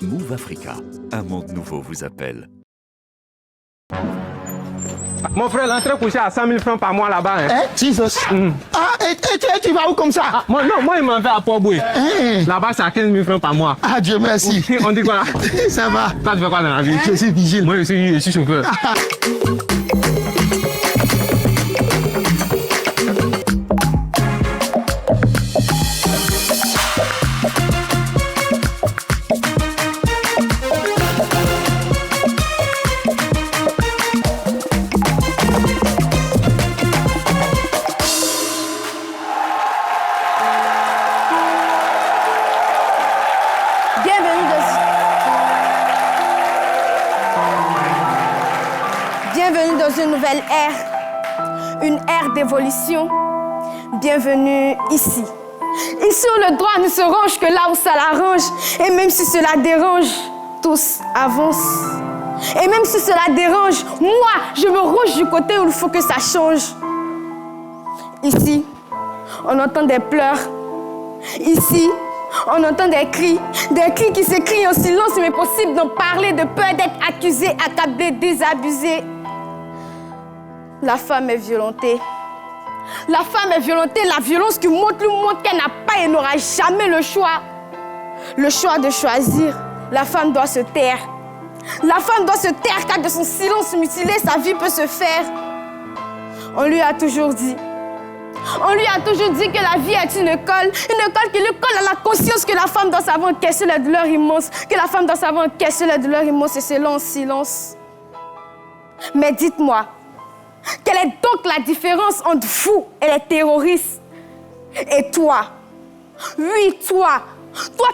Move Africa, un monde nouveau vous appelle. Mon frère, l'entrée couchée à 100 000 francs par mois là-bas. Hein. Jesus. Ah, et tu vas où comme ça? Moi, il m'en fait à Port-Boué. Là-bas, c'est à 15 000 francs par mois. Ah, Dieu merci. On dit quoi là? Ça va. Toi, tu fais quoi dans la vie? Je suis vigile. Moi, je suis chauffeur. Bienvenue dans une nouvelle ère, une ère d'évolution. Bienvenue ici. Ici où le droit ne se range que là où ça l'arrange. Et même si cela dérange, tous avancent. Et même si cela dérange, moi, je me range du côté où il faut que ça change. Ici, on entend des pleurs. Ici, on entend des cris qui s'écrient en silence, mais possible d'en parler de peur d'être accusé, accablé, désabusé. La femme est violentée. La femme est violentée, la violence qui montre qu'elle n'a pas et n'aura jamais le choix. Le choix de choisir. La femme doit se taire. La femme doit se taire car de son silence mutilé, sa vie peut se faire. On lui a toujours dit que la vie est une école qui lui colle à la conscience que la femme doit savoir encaisser la douleur immense, que la femme doit savoir encaisser la douleur immense et c'est là en silence. Mais dites-moi, quelle est donc la différence entre vous et les terroristes et toi? Oui, toi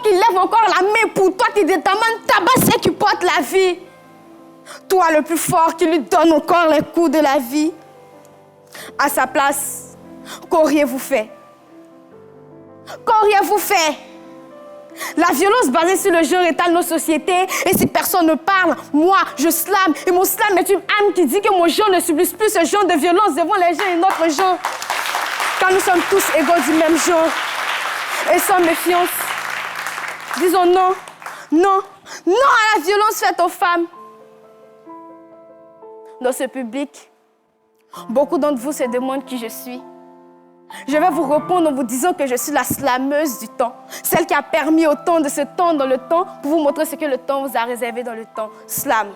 qui lèves encore la main pour toi qui détermine tabasser qui porte la vie. Toi le plus fort qui lui donne encore les coups de la vie. À sa place, qu'auriez-vous fait? Qu'auriez-vous fait? La violence basée sur le genre étale nos sociétés et si personne ne parle, moi, je slame. Et mon slam est une âme qui dit que mon genre ne subit plus ce genre de violence devant les gens et notre genre. Car nous sommes tous égaux du même genre. Et sans méfiance, disons non, non, non à la violence faite aux femmes. Dans ce public, beaucoup d'entre vous se demandent qui je suis. Je vais vous répondre en vous disant que je suis la slameuse du temps. Celle qui a permis au temps de se tendre dans le temps pour vous montrer ce que le temps vous a réservé dans le temps. Slam.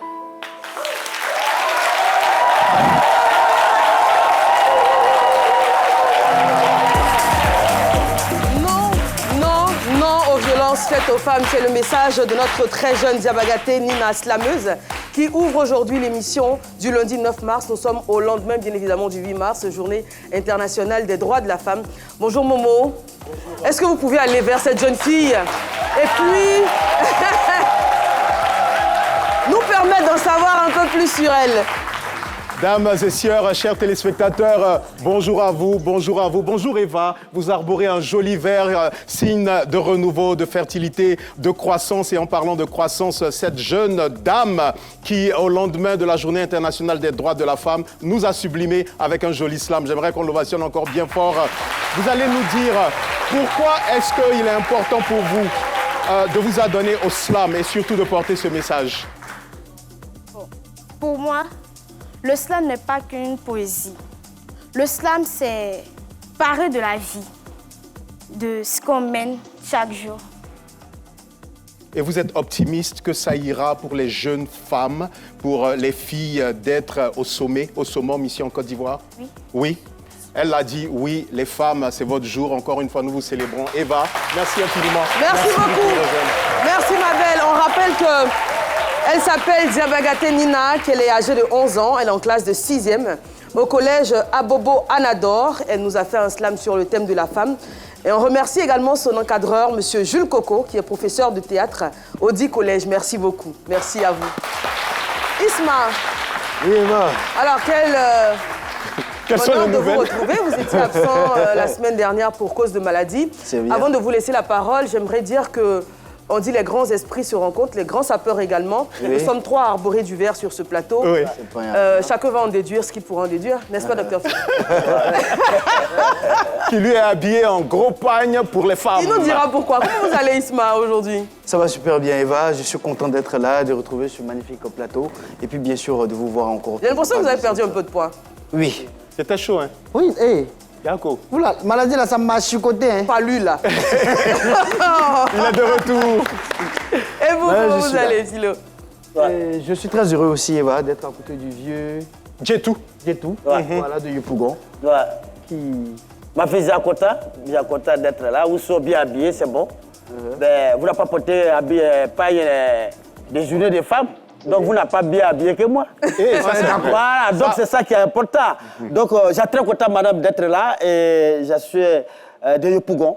Non aux violences faites aux femmes. C'est le message de notre très jeune Diabagaté Nina Slameuse qui ouvre aujourd'hui l'émission du lundi 9 mars. Nous sommes au lendemain, bien évidemment, du 8 mars, journée internationale des droits de la femme. Bonjour Momo. Est-ce que vous pouvez aller vers cette jeune fille et puis nous permettre d'en savoir un peu plus sur elle? Dames et sœurs, chers téléspectateurs, bonjour à vous, bonjour à vous. Bonjour Eva, vous arborez un joli vert, signe de renouveau, de fertilité, de croissance. Et en parlant de croissance, cette jeune dame qui, au lendemain de la Journée internationale des droits de la femme, nous a sublimé avec un joli slam. J'aimerais qu'on l'ovationne encore bien fort. Vous allez nous dire pourquoi est-ce qu'il est important pour vous de vous adonner au slam et surtout de porter ce message? Pour moi, le slam n'est pas qu'une poésie. Le slam, c'est parler de la vie, de ce qu'on mène chaque jour. Et vous êtes optimiste que ça ira pour les jeunes femmes, pour les filles d'être au sommet, au summum ici en Côte d'Ivoire? Oui. Oui. Elle a dit oui, les femmes, c'est votre jour. Encore une fois, nous vous célébrons. Eva, merci infiniment. Merci beaucoup. Merci ma belle. On rappelle que elle s'appelle Diabagaté Nina, qu'elle est âgée de 11 ans. Elle est en classe de 6e au collège Abobo Anador. Elle nous a fait un slam sur le thème de la femme. Et on remercie également son encadreur, M. Jules Coco, qui est professeur de théâtre au dit collège. Merci beaucoup. Merci à vous. Isma. Oui, Eva. Alors, Quelles sont les honneur de vous nouvelles? retrouver. Vous étiez absent la semaine dernière pour cause de maladie. C'est bien. Avant de vous laisser la parole, j'aimerais dire que On dit les grands esprits se rencontrent, les grands sapeurs également. Nous sommes 3 à arborer du verre sur ce plateau. Oui. Chacun va en déduire ce qu'il pourra en déduire, n'est-ce pas, docteur Philippe? Qui lui est habillé en gros pagne pour les femmes. Il nous dira pourquoi. Comment vous allez, Isma, aujourd'hui? Ça va super bien, Eva. Je suis content d'être là, de retrouver ce magnifique plateau. Et puis, bien sûr, de vous voir encore. J'ai l'impression que vous avez perdu un peu de poids. Oui. C'était chaud, hein? Oui, hé. Yako. Oula, maladie là, ça m'a chicoté. Hein. Pas lui, là. Il est de retour. Et vous, Ouais, comment je vous suis allez, Thilo? Je suis très heureux aussi, Eva, d'être à côté du vieux Djetou. Djetou, Ouais. voilà, de Yopougon, Ouais. qui... Ma fille Jakota d'être là. Vous serez bien habillés, c'est bon. Ben, vous n'avez pas porté des journées de femmes. Donc, vous n'êtes pas bien habillé que moi. Voilà, donc c'est ça qui est important. Donc, j'ai très content, madame, d'être là. Et je suis de Yopougon.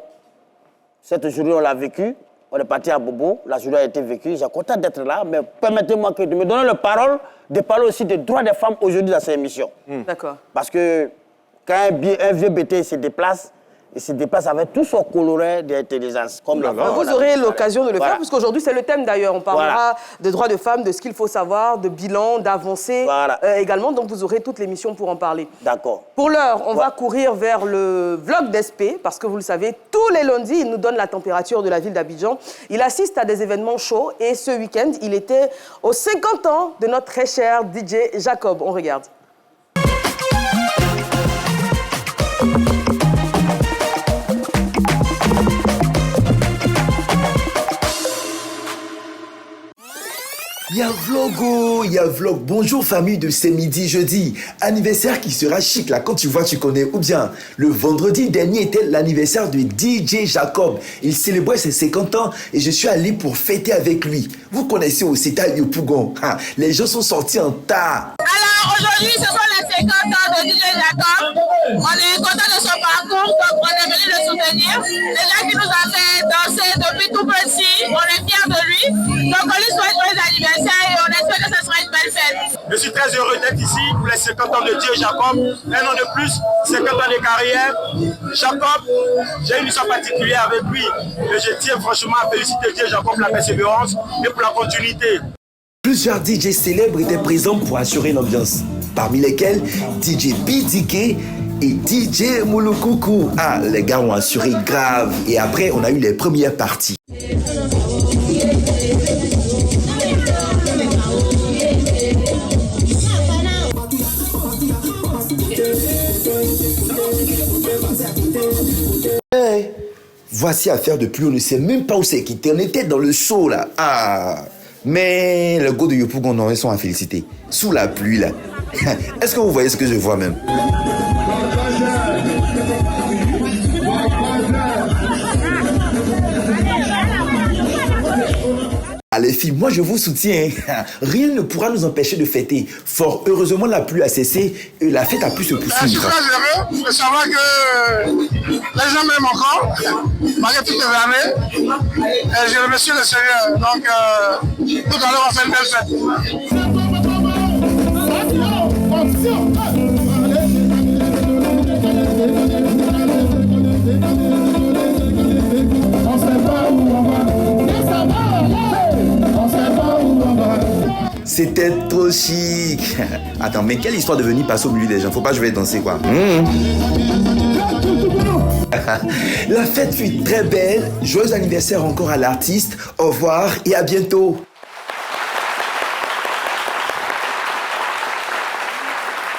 Cette journée, on l'a vécue. On est parti à Bobo. La journée a été vécue. J'ai content d'être là. Mais permettez-moi de me donner la parole, de parler aussi des droits des femmes aujourd'hui dans cette émission. D'accord. Parce que quand un vieux BT se déplace, il se déplace avec tout son coloret d'intelligence. Comme la femme. Vous aurez l'occasion de le Voilà. faire, puisqu'aujourd'hui, c'est le thème d'ailleurs. On parlera de droits de femmes, de ce qu'il faut savoir, de bilan, d'avancées Voilà. également. Donc, vous aurez toute l'émission pour en parler. D'accord. Pour l'heure, on va courir vers le vlog d'SP, parce que vous le savez, tous les lundis, il nous donne la température de la ville d'Abidjan. Il assiste à des événements chauds et ce week-end, il était aux 50 ans de notre très cher DJ Jacob. On regarde. Il y a vlog. Bonjour famille de C'est Midi Jeudi. Anniversaire qui sera chic là, quand tu vois, tu connais. Ou bien, le vendredi dernier était l'anniversaire de DJ Jacob. Il célébrait ses 50 ans et je suis allé pour fêter avec lui. Vous connaissez aussi Yopougon. Les gens sont sortis en tas. Alors aujourd'hui, ce sont les 50 ans de DJ Jacob. On est content de son parcours, donc on est venu le soutenir. Déjà qui nous a fait danser depuis tout petit, on est fiers de lui. Donc on lui souhaite joyeux anniversaire et on espère que ce sera une belle fête. Je suis très heureux d'être ici pour les 50 ans de DJ Jacob. Un an de plus, 50 ans de carrière. Jacob, j'ai une histoire particulière avec lui. Et je tiens franchement à féliciter DJ Jacob pour la persévérance et pour la continuité. Plusieurs DJ célèbres étaient présents pour assurer l'ambiance. Parmi lesquels DJ BDK et DJ Moulokoukou. Les gars ont assuré grave. Et après, on a eu les premières parties. Voici affaire de pluie, on ne sait même pas où c'est quitté. On était dans le show là. Mais le go de Yopougon, non, ils sont à féliciter. Sous la pluie là. Est-ce que vous voyez ce que je vois même? Les filles, moi je vous soutiens. Rien ne pourra nous empêcher de fêter. Fort heureusement, la pluie a cessé et la fête a pu se poursuivre. Je suis très heureux de savoir que les gens m'aiment encore, malgré toutes les années. Et je remercie le Seigneur. Donc, tout à l'heure, on fait une belle fête. C'était trop chic. Attends, mais quelle histoire de venir passer au milieu des gens? Faut pas que je vais danser quoi. La fête fut très belle. Joyeux anniversaire encore à l'artiste. Au revoir et à bientôt.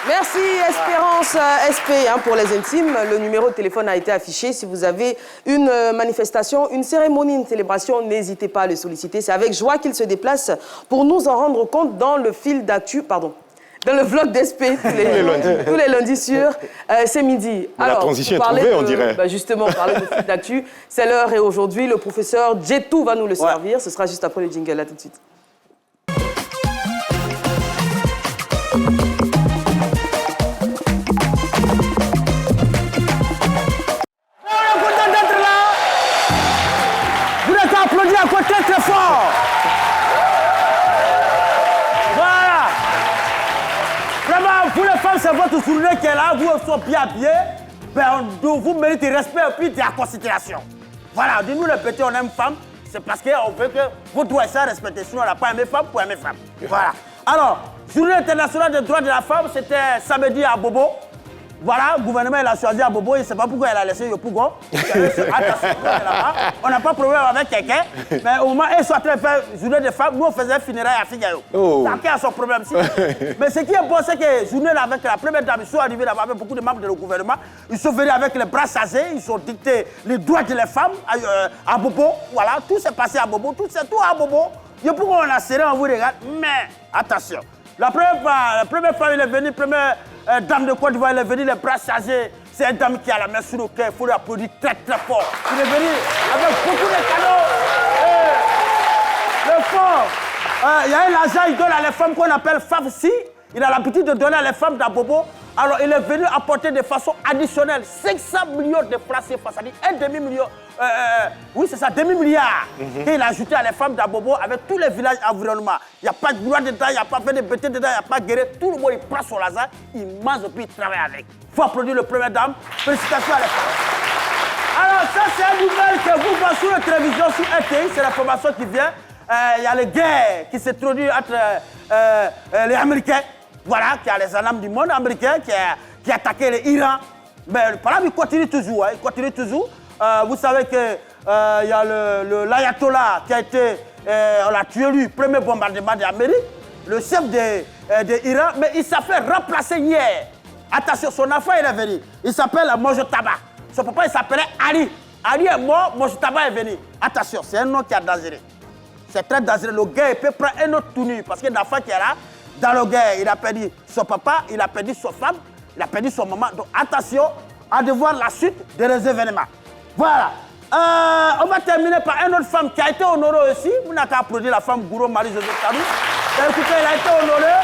Merci Espérance SP pour les intimes. Le numéro de téléphone a été affiché. Si vous avez une manifestation, une cérémonie, une célébration, n'hésitez pas à le solliciter. C'est avec joie qu'il se déplace pour nous en rendre compte dans le fil d'actu, dans le vlog d'SP tous les lundis sur C'est Midi. La transition est trouvée, on dirait. Justement, parler de fil d'actu, c'est l'heure et aujourd'hui, le professeur Djetou va nous le servir. Ce sera juste après le jingle. Là, tout de suite. Applaudis à côté très fort. Voilà. Vraiment, pour les femmes, c'est votre journée qui est là. Vous êtes bien habillés. Ben, vous méritez respect et puis de la considération. Voilà, dis-nous les petits, on aime femme. C'est parce qu'on veut que vos droits soient respectés. Sinon, on n'a pas aimé femme pour aimer femme. Voilà. Alors, Journée internationale des droits de la femme, c'était samedi à Bobo. Voilà, le gouvernement il a choisi à Bobo, il ne sait pas pourquoi il a laissé Yopougon. On n'a pas de problème avec quelqu'un, mais au moment où ils sont en train de faire journée des femmes, nous on faisait funérailles à Figayo. Chacun a son problème. Mais ce qui est bon, c'est que journée là, avec la première dame, ils sont arrivés là-bas avec beaucoup de membres du gouvernement. Ils sont venus avec les bras chargés, ils ont dicté les droits des femmes à Bobo. Voilà, tout s'est passé à Bobo, tout à Bobo. Yopougon, on a serré, on vous regarde, mais attention. La première fois, il est venu, première dame de Côte d'Ivoire, elle est venue les bras chargés. C'est une dame qui a la main sur le cœur, il faut l'applaudir très très fort. Il est venu avec beaucoup de cadeaux. Le fond, il y a un argent, il donne à les femmes qu'on appelle FAFSI. Il a l'habitude de donner à les femmes d'Abobo. Alors il est venu apporter de façon additionnelle 500 millions de francs CFA, c'est-à-dire un demi-million. Oui, c'est ça, demi-milliard. Il a ajouté à les femmes d'Abobo avec tous les villages environnement. Il n'y a pas de bois dedans, il n'y a pas fait de bêtises dedans, il n'y a pas de guéret. Tout le monde, il prend son lasagne, il mange et puis il travaille avec. Il faut applaudir le première dame. Félicitations à les femmes. Alors, ça, c'est une nouvelle que vous voyez sur la télévision, sur RTI, c'est l'information qui vient. Il y a les guerres qui se produisent entre les Américains. Voilà, qui a les armes du monde américain, qui a attaqué l'Iran. Mais le problème, il continue toujours. Hein, il continue toujours. Vous savez qu'il y a l'ayatollah qui a été, on l'a tué lui, premier bombardement d'Amérique, le chef de l'Iran, mais il s'est fait remplacer hier. Attention, son enfant il est venu. Il s'appelle Mojtaba. Son papa il s'appelait Ali. Ali est mort, Mojtaba est venu. Attention, c'est un nom qui est dangereux. C'est très dangereux. Le gars il peut prendre un autre tournure parce que l'enfant qui est là, dans le guerre, il a perdu son papa, il a perdu sa femme, il a perdu son maman. Donc attention à de voir la suite des événements. Voilà. On va terminer par une autre femme qui a été honorée aussi. Vous n'avez qu'à applaudir la femme Gouro Marie-Joseph Kadou. Écoutez, elle a été honorée.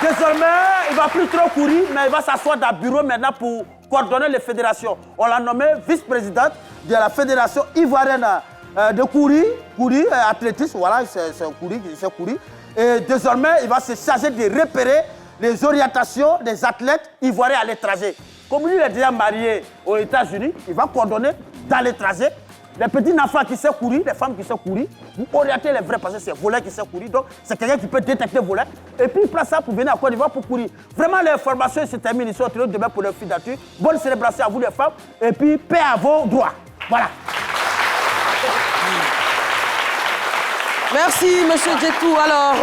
Désormais, il ne va plus trop courir, mais il va s'asseoir dans le bureau maintenant pour coordonner les fédérations. On l'a nommée vice-présidente de la fédération ivoirienne de courir, athlétisme. Voilà, c'est courir. Et désormais, il va se charger de repérer les orientations des athlètes ivoiriens à l'étranger. Comme lui, il est déjà marié aux États-Unis, il va coordonner dans l'étranger les petits enfants qui savent courir, les femmes qui savent courir. Vous orientez les vrais parce que c'est voleur qui sait courir. Donc, c'est quelqu'un qui peut détecter voleur. Et puis, il prend ça pour venir à Côte d'Ivoire pour courir. Vraiment, les formations se terminent. Ils sont retrouvés demain pour leur filature. Bonne célébration à vous, les femmes. Et puis, paix à vos droits. Voilà. Merci, monsieur Djetou. Alors,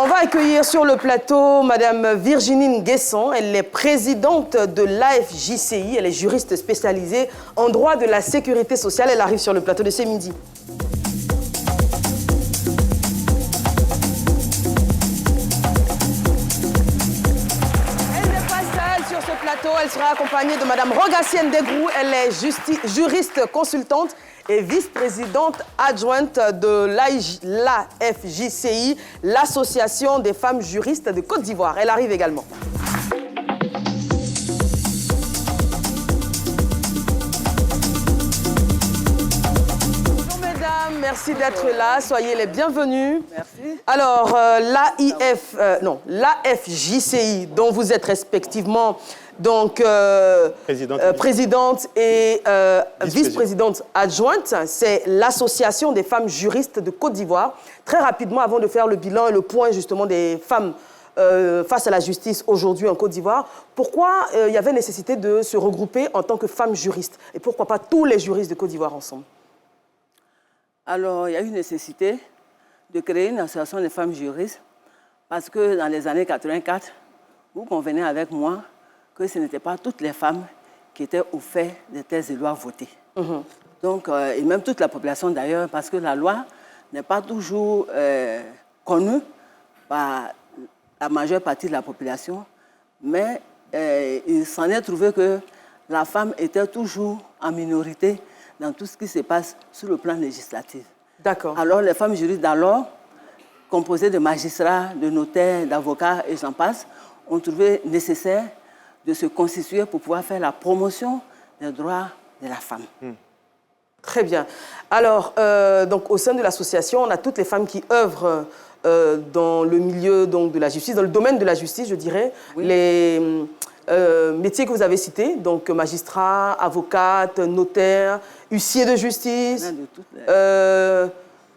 on va accueillir sur le plateau Madame Virginie Nguesson. Elle est présidente de l'AFJCI. Elle est juriste spécialisée en droit de la sécurité sociale. Elle arrive sur le plateau de ce midi. Elle n'est pas seule sur ce plateau. Elle sera accompagnée de Madame Rogacienne Degrou. Elle est juriste consultante et vice-présidente adjointe de l'AFJCI, l'Association des femmes juristes de Côte d'Ivoire. Elle arrive également. Bonjour mesdames, merci d'être là. Soyez les bienvenus. Merci. Alors, l'AFJCI, dont vous êtes respectivement donc, présidente et vice-présidente adjointe, c'est l'Association des femmes juristes de Côte d'Ivoire. Très rapidement, avant de faire le bilan et le point justement des femmes face à la justice aujourd'hui en Côte d'Ivoire, pourquoi il y avait nécessité de se regrouper en tant que femmes juristes? Et pourquoi pas tous les juristes de Côte d'Ivoire ensemble? Alors, il y a eu nécessité de créer une association des femmes juristes parce que dans les années 84, vous convenez avec moi que ce n'étaient pas toutes les femmes qui étaient au fait des textes de loi votés. Donc, et même toute la population d'ailleurs, parce que la loi n'est pas toujours connue par la majeure partie de la population, mais il s'en est trouvé que la femme était toujours en minorité dans tout ce qui se passe sur le plan législatif. D'accord. Alors, les femmes juristes d'alors, composées de magistrats, de notaires, d'avocats et j'en passe, ont trouvé nécessaire de se constituer pour pouvoir faire la promotion des droits de la femme. Très bien. Alors, donc, au sein de l'association, on a toutes les femmes qui œuvrent dans le milieu donc, de la justice, dans le domaine de la justice, je dirais. Oui. métiers que vous avez cités, donc magistrat, avocate, notaire, huissier de justice.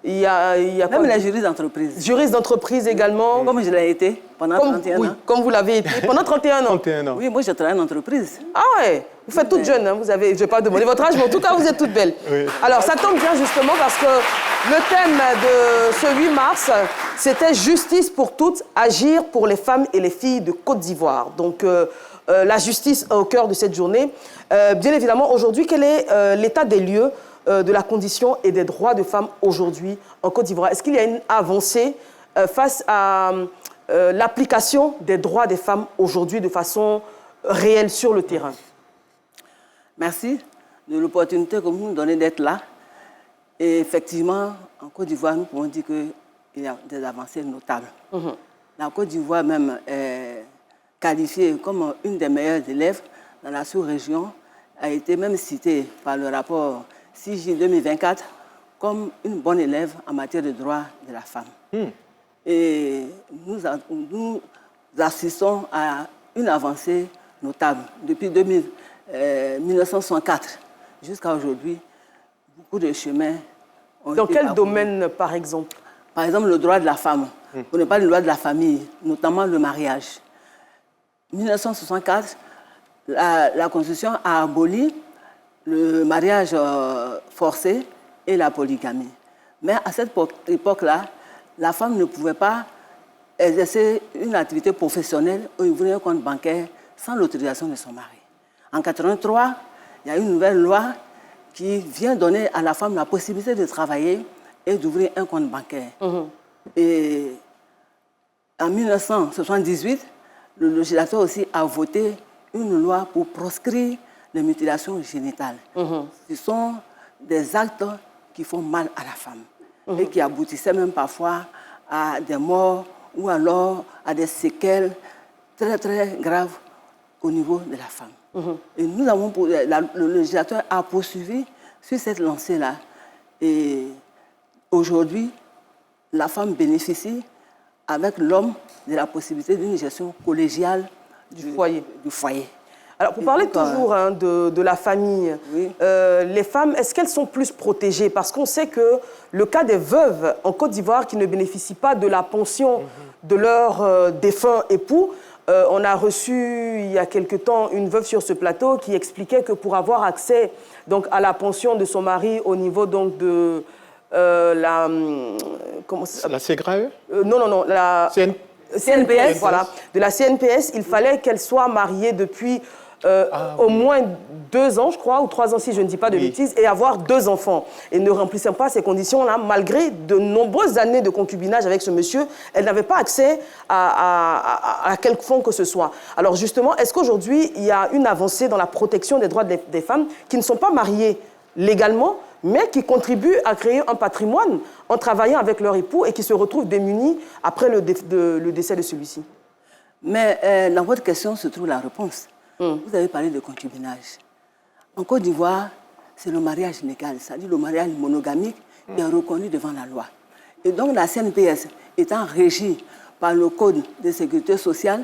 Il y a même les juristes d'entreprise. Juristes d'entreprise également. Comme je l'ai été pendant 31 ans. Comme vous l'avez été pendant 31 ans. 31 ans. Oui, moi je travaille en entreprise. Ah ouais, vous faites toute jeune, hein. Je ne vais pas demander votre âge, mais en tout cas vous êtes toute belle. Oui. Alors ça tombe bien justement parce que le thème de ce 8 mars, c'était justice pour toutes, agir pour les femmes et les filles de Côte d'Ivoire. Donc la justice au cœur de cette journée. Bien évidemment, aujourd'hui, quel est l'état des lieux de la condition et des droits de femmes aujourd'hui en Côte d'Ivoire? Est-ce qu'il y a une avancée face à l'application des droits des femmes aujourd'hui de façon réelle sur le terrain? Merci de l'opportunité que vous nous donnez d'être là. Et effectivement, en Côte d'Ivoire, nous pouvons dire qu'il y a des avancées notables. La Côte d'Ivoire même est qualifiée comme une des meilleures élèves dans la sous-région, a été même citée par le rapport CJ 2024 comme une bonne élève en matière de droits de la femme. Et nous assistons à une avancée notable. Depuis 1964 jusqu'à aujourd'hui, beaucoup de chemins ont été Dans quel parcourus. domaine, par exemple? Par exemple, le droit de la femme. On ne parle pas du droit de la famille, notamment le mariage. 1964, la Constitution a aboli le mariage forcé et la polygamie. Mais à cette époque-là, la femme ne pouvait pas exercer une activité professionnelle ou ouvrir un compte bancaire sans l'autorisation de son mari. En 1983, il y a une nouvelle loi qui vient donner à la femme la possibilité de travailler et d'ouvrir un compte bancaire. Et en 1978, le législateur aussi a voté une loi pour proscrire les mutilations génitales. Ce sont des actes qui font mal à la femme et qui aboutissaient même parfois à des morts ou alors à des séquelles très très graves au niveau de la femme. Et nous avons, le législateur a poursuivi sur cette lancée-là. Et aujourd'hui, la femme bénéficie avec l'homme de la possibilité d'une gestion collégiale du foyer. Alors, pour parler toujours de la famille, les femmes, est-ce qu'elles sont plus protégées? Parce qu'on sait que le cas des veuves en Côte d'Ivoire qui ne bénéficient pas de la pension de leur défunt époux, on a reçu il y a quelque temps une veuve sur ce plateau qui expliquait que pour avoir accès donc, à la pension de son mari au niveau donc, de la CEGRAE non, la CNPS, voilà. De la CNPS, il fallait qu'elle soit mariée depuis au moins 2 ans, je crois, ou 3 ans si je ne dis pas de bêtises, et avoir 2 enfants. Et ne remplissant pas ces conditions-là, malgré de nombreuses années de concubinage avec ce monsieur, elle n'avait pas accès à quelque fonds que ce soit. Alors justement, est-ce qu'aujourd'hui, il y a une avancée dans la protection des droits des femmes qui ne sont pas mariées légalement, mais qui contribuent à créer un patrimoine en travaillant avec leur époux et qui se retrouvent démunis après le décès de celui-ci? Mais dans votre question se trouve la réponse. Vous avez parlé de concubinage. En Côte d'Ivoire, c'est le mariage légal, c'est-à-dire le mariage monogamique qui est reconnu devant la loi. Et donc la CNPS étant régie par le Code de sécurité sociale,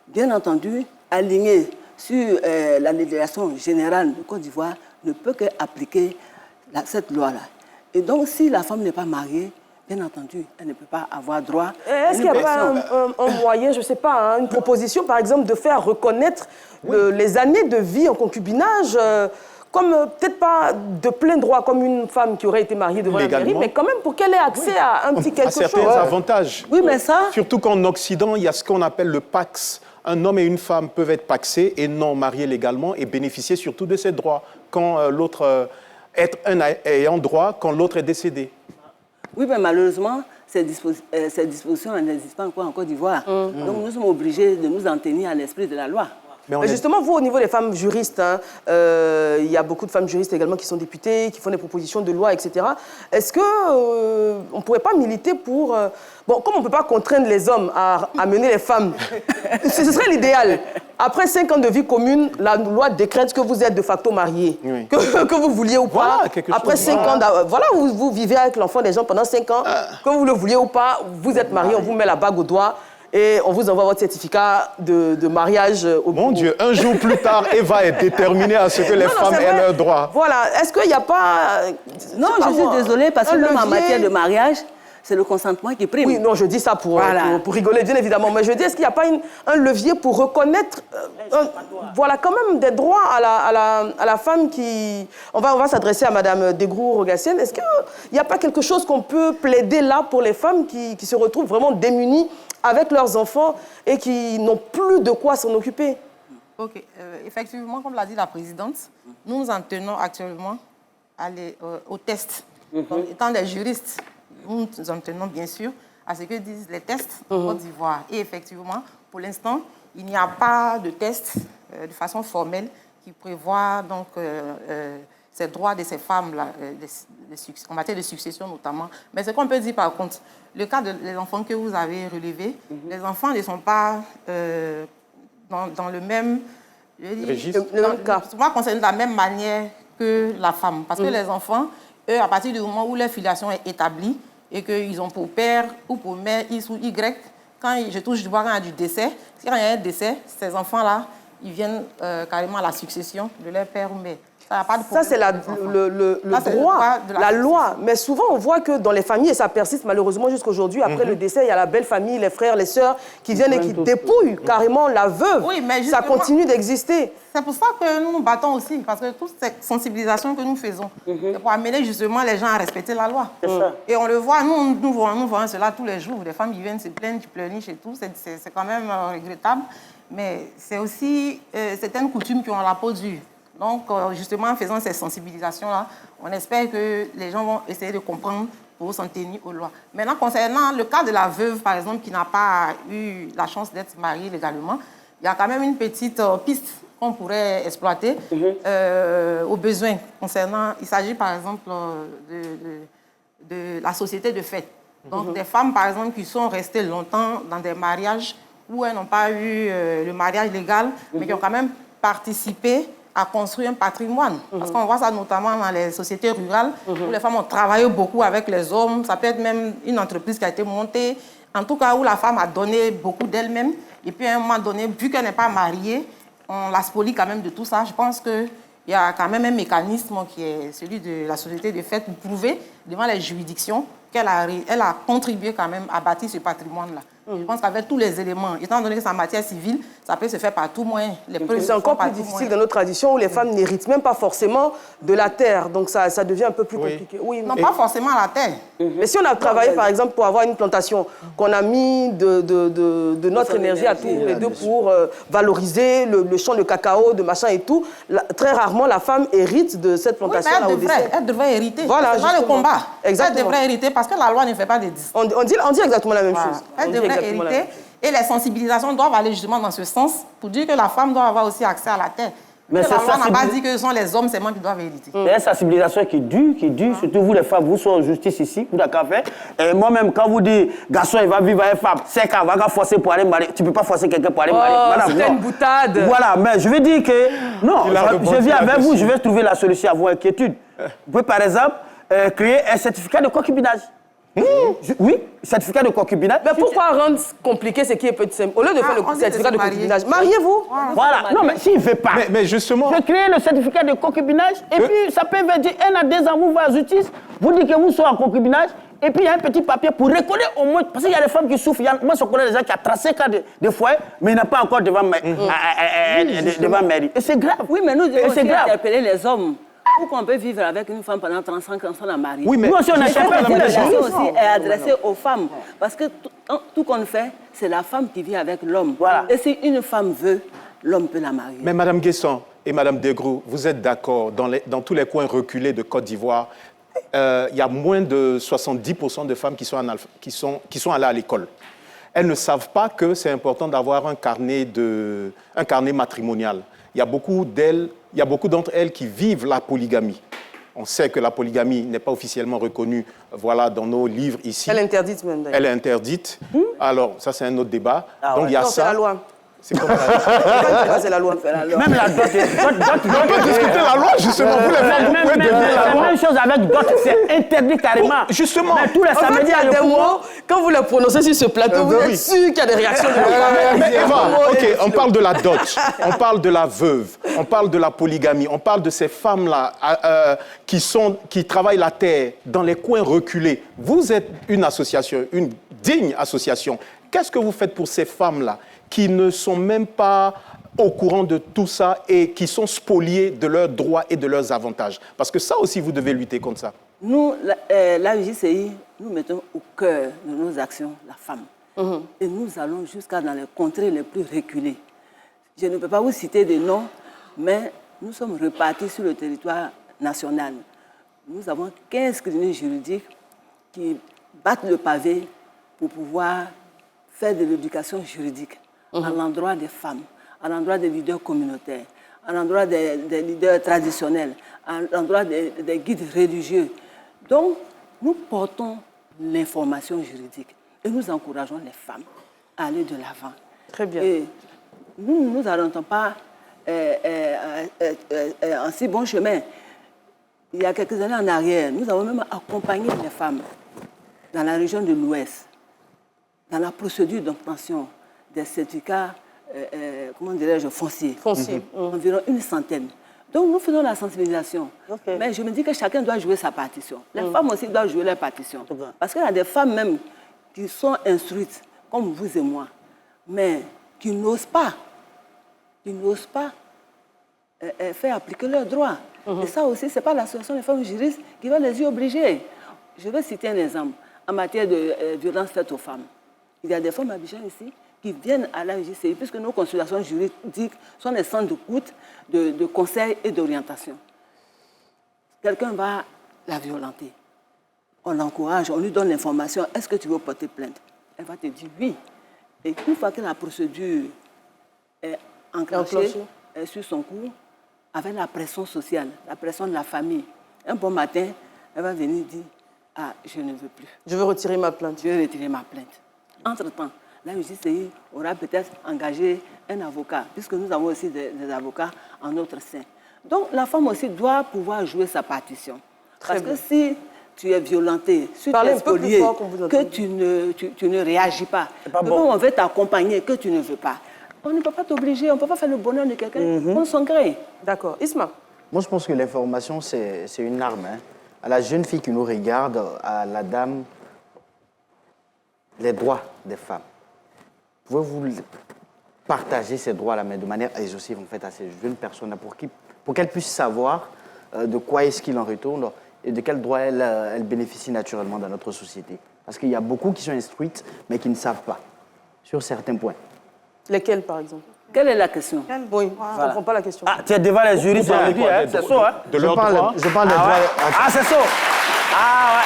bien entendu, aligné sur la législation générale de Côte d'Ivoire, ne peut qu'appliquer cette loi-là. Et donc, si la femme n'est pas mariée, bien entendu, elle ne peut pas avoir droit. Est-ce qu'il n'y a pas un moyen, je ne sais pas, une proposition, par exemple, de faire reconnaître les années de vie en concubinage comme, peut-être pas de plein droit, comme une femme qui aurait été mariée devant la mairie, mais quand même pour qu'elle ait accès à un petit quelque chose. À certains avantages. Oui, mais ça... Surtout qu'en Occident, il y a ce qu'on appelle le Pax. Un homme et une femme peuvent être paxés et non mariés légalement et bénéficier surtout de ces droits quand l'autre être un ayant droit quand l'autre est décédé. Oui, mais malheureusement, ces dispositions n'existent pas encore en Côte d'Ivoire. Donc nous sommes obligés de nous en tenir à l'esprit de la loi. Mais justement, vous, au niveau des femmes juristes, il y a beaucoup de femmes juristes également qui sont députées, qui font des propositions de loi, etc. Est-ce qu'on ne pourrait pas militer pour... Bon, comme on ne peut pas contraindre les hommes à mener les femmes, ce serait l'idéal. Après 5 ans de vie commune, la loi décrète que vous êtes de facto mariés, que vous vouliez ou pas. Après 5 ans, voilà, vous vivez avec l'enfant des gens pendant 5 ans, que vous le vouliez ou pas, vous êtes mariés, on vous met la bague au doigt. et on vous envoie votre certificat de mariage au bureau. Mon Dieu, un jour plus tard, Eva est déterminée à ce que les femmes aient leurs droits. Voilà, est-ce qu'il n'y a pas... Non, je suis désolée parce que même en matière de mariage, c'est le consentement qui prime. Oui, non, je dis ça pour rigoler, bien évidemment. Mais je dis, est-ce qu'il n'y a pas un levier pour reconnaître, voilà, quand même des droits à la femme qui... On va s'adresser à Mme Degrou-Rogassienne. Est-ce qu'il n'y a pas quelque chose qu'on peut plaider là pour les femmes qui se retrouvent vraiment démunies avec leurs enfants et qui n'ont plus de quoi s'en occuper? Ok, effectivement, comme l'a dit la présidente, nous en tenons actuellement au test. Donc, étant des juristes, nous en tenons bien sûr à ce que disent les tests en Côte d'Ivoire. Et effectivement, pour l'instant, il n'y a pas de test de façon formelle qui prévoit donc ces droits de ces femmes-là, en matière de succession notamment. Mais ce qu'on peut dire par contre, le cas des enfants que vous avez relevés, les enfants ne sont pas dans le même... Souvent concernés de la même manière que la femme. Parce que les enfants, eux, à partir du moment où leur filiation est établie et qu'ils ont pour père ou pour mère X ou Y, quand je touche du bois, quand il y a du décès, quand il y a un décès, ces enfants-là, ils viennent carrément à la succession de leur père ou mère. Ça, c'est le droit, la loi. Mais souvent, on voit que dans les familles, et ça persiste malheureusement jusqu'à aujourd'hui, après le décès, il y a la belle famille, les frères, les sœurs qui viennent et qui dépouillent carrément la veuve. Oui, mais ça continue d'exister. C'est pour ça que nous nous battons aussi, parce que toute cette sensibilisation que nous faisons, c'est pour amener justement les gens à respecter la loi. Et on le voit, nous voyons cela tous les jours. Les femmes qui viennent se plaindre, qui pleurnichent et tout, c'est quand même regrettable. Mais c'est aussi certaines coutumes qui ont la peau dure. Donc, justement, en faisant ces sensibilisations-là, on espère que les gens vont essayer de comprendre pour s'en tenir aux lois. Maintenant, concernant le cas de la veuve, par exemple, qui n'a pas eu la chance d'être mariée légalement, il y a quand même une petite piste qu'on pourrait exploiter au besoin. Il s'agit, par exemple, de la société de fête. Donc, des femmes, par exemple, qui sont restées longtemps dans des mariages où elles n'ont pas eu le mariage légal, mais qui ont quand même participé à construire un patrimoine. Parce qu'on voit ça notamment dans les sociétés rurales, où les femmes ont travaillé beaucoup avec les hommes. Ça peut être même une entreprise qui a été montée. En tout cas, où la femme a donné beaucoup d'elle-même. Et puis, à un moment donné, vu qu'elle n'est pas mariée, on la spolie quand même de tout ça. Je pense qu'il y a quand même un mécanisme qui est celui de la société de fait pour prouver devant les juridictions qu'elle a contribué quand même à bâtir ce patrimoine-là. Je pense qu'avec tous les éléments, étant donné que c'est en matière civile, ça peut se faire par tout moyen. C'est encore plus difficile dans notre tradition où les femmes n'héritent même pas forcément de la terre. Donc ça devient un peu plus compliqué. Oui, non, pas forcément la terre. Mais si on a travaillé, par exemple, pour avoir une plantation, qu'on a mis de notre énergie à tous les deux pour valoriser le champ de cacao, de machin et tout, très rarement la femme hérite de cette plantation-là au décès. Elle devrait hériter. Voilà, c'est pas le combat. Exactement. Elle devrait hériter parce que la loi ne fait pas des disques. On dit exactement la même chose. Elle devrait hériter. Et les sensibilisations doivent aller justement dans ce sens pour dire que la femme doit avoir aussi accès à la terre. Mais la loi n'a pas dit que ce sont les hommes seulement qui doivent hériter. Il y a une sensibilisation qui dure, surtout vous les femmes, vous soyez en justice ici, vous d'accord fait. Et moi-même, quand vous dites, garçon, il va vivre avec femme, c'est qu'on va forcer pour aller marier. Tu ne peux pas forcer quelqu'un pour aller marier. C'est une boutade. Voilà, mais je veux dire que, non, je viens avec vous, je vais trouver la solution à vos inquiétudes. Vous pouvez par exemple créer un certificat de concubinage. Oui, certificat de concubinage. Mais pourquoi rendre compliqué ce qui est petit simple? Au lieu de faire le certificat de concubinage, mariez-vous. Voilà. Non, mais s'il ne fait pas. Mais justement. Je crée le certificat de concubinage et puis ça peut dire 1 à 2 ans, vous va à la justice, vous dites que vous soyez en concubinage et puis il y a un petit papier pour reconnaître au moins. Parce qu'il y a des femmes qui souffrent. Moi, je connais des gens qui ont 35 ans de foyer, mais il n'a pas encore devant mairie. Et c'est grave. Oui, mais nous devons aussi interpeller les hommes. Pourquoi on peut vivre avec une femme pendant 35 ans sans la marier? Oui, mais nous aussi, on a fait aussi est adressé aux femmes. Parce que tout qu'on fait, c'est la femme qui vit avec l'homme. Voilà. Et si une femme veut, l'homme peut la marier. Mais Mme Guesson et Mme Degrou, vous êtes d'accord, dans tous les coins reculés de Côte d'Ivoire, il y a moins de 70% de femmes qui sont allées à l'école. Elles ne savent pas que c'est important d'avoir un carnet matrimonial. Il y a beaucoup d'entre elles qui vivent la polygamie. On sait que la polygamie n'est pas officiellement reconnue, voilà, dans nos livres ici. Elle est interdite même, d'ailleurs. Elle est interdite. Alors, ça, c'est un autre débat. Donc, il y a ça. C'est la loi. C'est comme ça. C'est la loi. Même la dot. On peut discuter la loi, justement. Vous, les femmes, vous pouvez défier la La loi. même chose avec dot, c'est interdit carrément. Justement. Mais tous les En fait, samedis, il y a des mots, quand vous les prononcez sur ce plateau, vous êtes sûr qu'il y a des réactions de Mais Eva, ok, on parle de la dot, on parle de la veuve, on parle de la polygamie, on parle de ces femmes-là qui travaillent la terre dans les coins reculés. Vous êtes une association, une digne association. Qu'est-ce que vous faites pour ces femmes-là qui ne sont même pas au courant de tout ça et qui sont spoliées de leurs droits et de leurs avantages? Parce que ça aussi, vous devez lutter contre ça. Nous, la UJCI, nous mettons au cœur de nos actions la femme. Et nous allons jusqu'à dans les contrées les plus reculées. Je ne peux pas vous citer des noms, mais nous sommes repartis sur le territoire national. Nous avons 15 cliniques juridiques qui battent le pavé pour pouvoir faire de l'éducation juridique à l'endroit des femmes, à l'endroit des leaders communautaires, à l'endroit des leaders traditionnels, à l'endroit des guides religieux. Donc, nous portons l'information juridique et nous encourageons les femmes à aller de l'avant. Très bien. Et nous ne nous arrêtons pas en si bon chemin. Il y a quelques années en arrière, nous avons même accompagné les femmes dans la région de l'Ouest, dans la procédure d'obtention des certificats, comment dirais-je, fonciers. Environ une centaine. Donc, nous faisons la sensibilisation. Mais je me dis que chacun doit jouer sa partition. Les femmes aussi doivent jouer leur partition. Parce qu'il y a des femmes même qui sont instruites, comme vous et moi, mais qui n'osent pas faire appliquer leurs droits. Et ça aussi, ce n'est pas l'association des femmes juristes qui va les y obliger. Je vais citer un exemple en matière de violence faite aux femmes. Il y a des femmes à Abidjan ici qui viennent à la UJCI, puisque nos consultations juridiques sont des centres d'écoute, de conseil et d'orientation. Quelqu'un va la violenter. On l'encourage, on lui donne l'information. Est-ce que tu veux porter plainte? Elle va te dire oui. Et une fois que la procédure est enclenchée, elle suit son cours, avec la pression sociale, la pression de la famille. Un bon matin, elle va venir dire « Ah, je ne veux plus. Je veux retirer ma plainte. Je veux retirer ma plainte. » Entre-temps, la UJCI aura peut-être engagé un avocat, puisque nous avons aussi des avocats en notre sein. Donc, la femme aussi doit pouvoir jouer sa partition. Parce que si tu es violenté, si tu es spolié, que tu ne réagis pas, que on veut t'accompagner, que tu ne veux pas, on ne peut pas t'obliger, on ne peut pas faire le bonheur de quelqu'un contre son gré. D'accord. Isma? Moi, je pense que l'information, c'est une arme. Hein. À la jeune fille qui nous regarde, à la dame, les droits des femmes. Pouvez-vous partager ces droits-là, mais de manière exhaustive, en fait, à ces jeunes personnes pour qu'elles puissent savoir de quoi est-ce qu'il en retourne et de quels droits elles bénéficient naturellement dans notre société. Parce qu'il y a beaucoup qui sont instruites, mais qui ne savent pas sur certains points. Lesquels, par exemple? Quelle est la question? Oui, je ne comprends pas la question. Ah, tu es devant les juristes, c'est ça, hein? De leurs droits. Je parle des droits. Ah, c'est ça. Ah, ouais.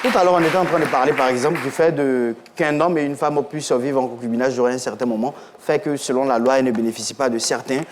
Tout à l'heure, on était en train de parler, par exemple, du fait qu'un homme et une femme puissent vivre en concubinage durant un certain moment, fait que, selon la loi, elle ne bénéficie pas de certains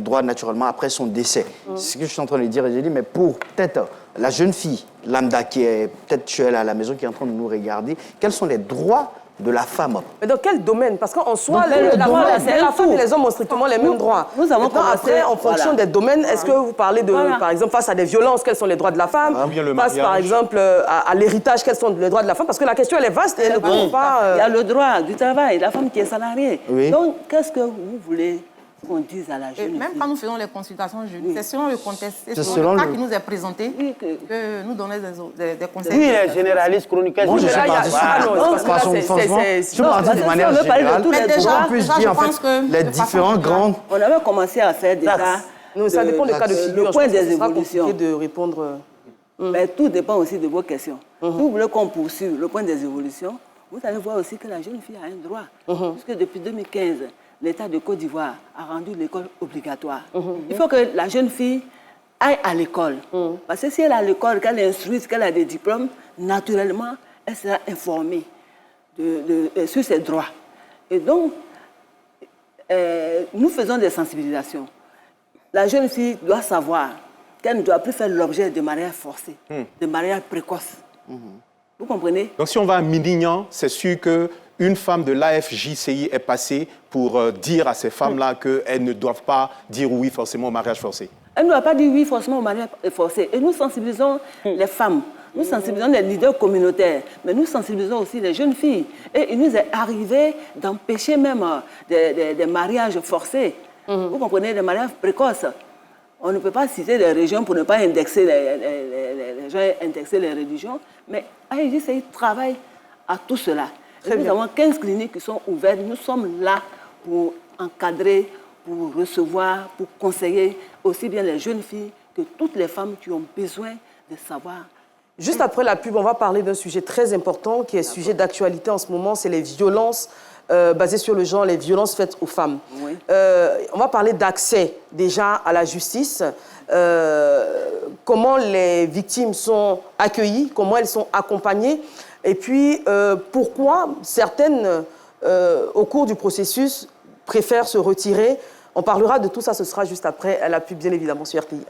droits naturellement après son décès. C'est ce que je suis en train de dire. Et j'ai dit, mais pour peut-être la jeune fille, lambda, qui est peut-être chez elle à la maison, qui est en train de nous regarder, quels sont les droits de la femme? Mais dans quel domaine? Parce qu'en soi, la femme et les hommes ont strictement les mêmes droits. Nous avons commencé, après, en fonction des domaines, est-ce que vous parlez de, par exemple, face à des violences, quels sont les droits de la femme? Face, par exemple, à l'héritage, quels sont les droits de la femme? Parce que la question, elle est vaste et elle ne peut pas... Il y a le droit du travail, la femme qui est salariée. Oui. Donc, qu'est-ce que vous voulez qu'on dise à la jeune fille? Même quand nous faisons les consultations juridiques, c'est selon le contexte, c'est selon le cas qui nous est présenté que nous donnons des conseils. Oui, les généralistes, chroniqueurs. Moi, je suis parti de manière générale. On peut dire, en fait, les différents grands... On avait commencé à faire des cas... Non, ça dépend des cas de figure. Le point des évolutions. De répondre... Mais tout dépend aussi de vos questions. Si vous voulez qu'on poursuive le point des évolutions, vous allez voir aussi que la jeune fille a un droit. Puisque depuis 2015, l'État de Côte d'Ivoire a rendu l'école obligatoire. Il faut que la jeune fille aille à l'école. Parce que si elle est à l'école, qu'elle est instruite, qu'elle a des diplômes, naturellement, elle sera informée sur ses droits. Et donc, nous faisons des sensibilisations. La jeune fille doit savoir qu'elle ne doit plus faire l'objet de mariage forcé, de mariage précoce. Vous comprenez? Donc si on va à Minignan, c'est sûr que une femme de l'AFJCI est passée pour dire à ces femmes-là qu'elles ne doivent pas dire oui forcément au mariage forcé? Elle ne doit pas dire oui forcément au mariage forcé. Et nous sensibilisons les femmes, nous sensibilisons les leaders communautaires, mais nous sensibilisons aussi les jeunes filles. Et il nous est arrivé d'empêcher même des mariages forcés. Vous comprenez, des mariages précoces. On ne peut pas citer les régions pour ne pas indexer les gens, indexer les religions, mais AFJCI travaille à tout cela. Nous avons 15 cliniques qui sont ouvertes. Nous sommes là pour encadrer, pour recevoir, pour conseiller aussi bien les jeunes filles que toutes les femmes qui ont besoin de savoir. Juste après la pub, on va parler d'un sujet très important qui est sujet d'actualité en ce moment, c'est les violences basées sur le genre, les violences faites aux femmes. Oui. On va parler d'accès déjà à la justice, comment les victimes sont accueillies, comment elles sont accompagnées, et puis pourquoi certaines, au cours du processus, préfèrent se retirer. On parlera de tout ça, ce sera juste après la pub, bien évidemment, sur RTI.